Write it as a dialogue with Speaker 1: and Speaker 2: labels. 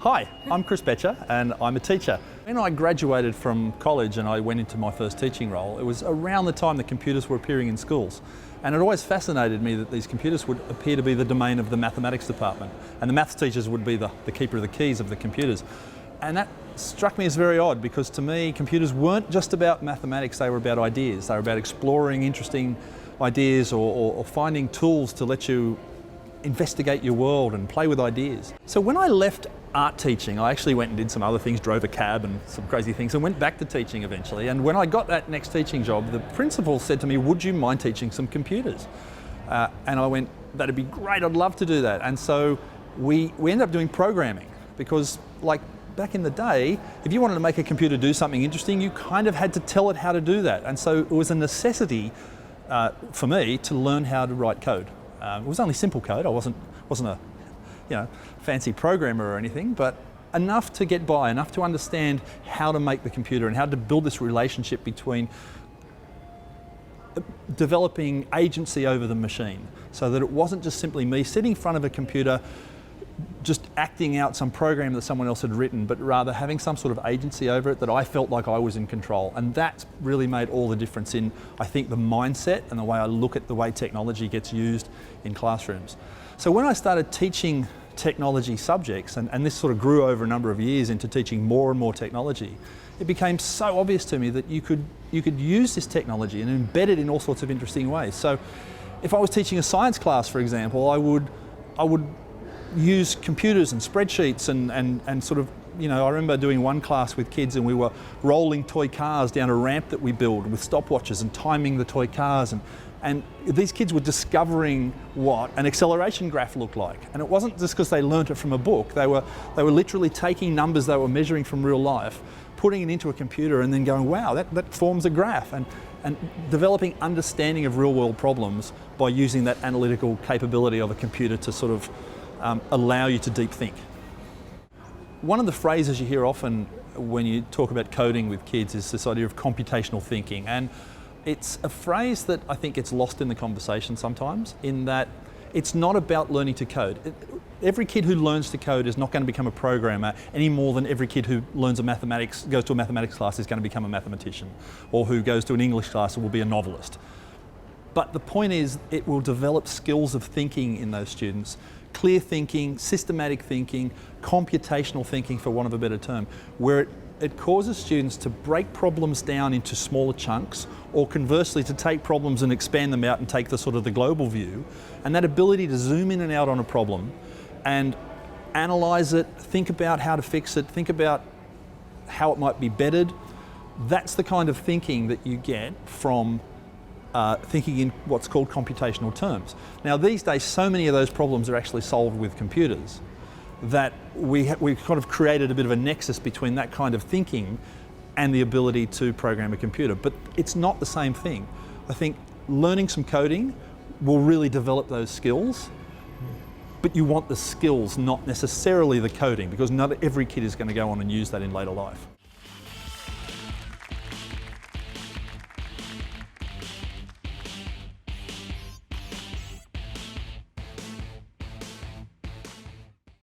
Speaker 1: Hi, I'm Chris Betcher and I'm a teacher. When I graduated from college and I went into my first teaching role, it was around the time the computers were appearing in schools. And it always fascinated me that these computers would appear to be the domain of the mathematics department, and the maths teachers would be the keeper of the keys of the computers. And that struck me as very odd, because to me computers weren't just about mathematics, they were about ideas. They were about exploring interesting ideas or finding tools to let you investigate your world and play with ideas. So when I left art teaching, I actually went and did some other things, drove a cab and some crazy things, and went back to teaching eventually. And when I got that next teaching job, the principal said to me, "Would you mind teaching some computers?" And I went, "That'd be great, I'd love to do that." And so we ended up doing programming, because like back in the day, if you wanted to make a computer do something interesting, you kind of had to tell it how to do that. And so it was a necessity for me to learn how to write code. It was only simple code. I wasn't a fancy programmer or anything, but enough to get by, enough to understand how to make the computer and how to build this relationship between developing agency over the machine, so that it wasn't just simply me sitting in front of a computer just acting out some program that someone else had written, but rather having some sort of agency over it, that I felt like I was in control. And that's really made all the difference in, I think, the mindset and the way I look at the way technology gets used in classrooms. So when I started teaching technology subjects, and this sort of grew over a number of years into teaching more and more technology, it became so obvious to me that you could use this technology and embed it in all sorts of interesting ways. So if I was teaching a science class, for example, I would use computers and spreadsheets and sort of, I remember doing one class with kids and we were rolling toy cars down a ramp that we built with stopwatches and timing the toy cars, and these kids were discovering what an acceleration graph looked like. And it wasn't just because they learnt it from a book. They were literally taking numbers they were measuring from real life, putting it into a computer and then going, wow, that forms a graph, and developing understanding of real world problems by using that analytical capability of a computer to sort of allow you to deep think. One of the phrases you hear often when you talk about coding with kids is this idea of computational thinking, and it's a phrase that I think gets lost in the conversation sometimes, in that it's not about learning to code. Every kid who learns to code is not going to become a programmer any more than every kid who goes to a mathematics class is going to become a mathematician, or who goes to an English class will be a novelist. But the point is, it will develop skills of thinking in those students. Clear thinking, systematic thinking, computational thinking, for want of a better term, where it causes students to break problems down into smaller chunks, or conversely to take problems and expand them out and take the sort of the global view. And that ability to zoom in and out on a problem and analyze it, think about how to fix it, think about how it might be bettered, that's the kind of thinking that you get from thinking in what's called computational terms. Now these days, so many of those problems are actually solved with computers that we've kind of created a bit of a nexus between that kind of thinking and the ability to program a computer. But it's not the same thing. I think learning some coding will really develop those skills, but you want the skills, not necessarily the coding, because not every kid is going to go on and use that in later life.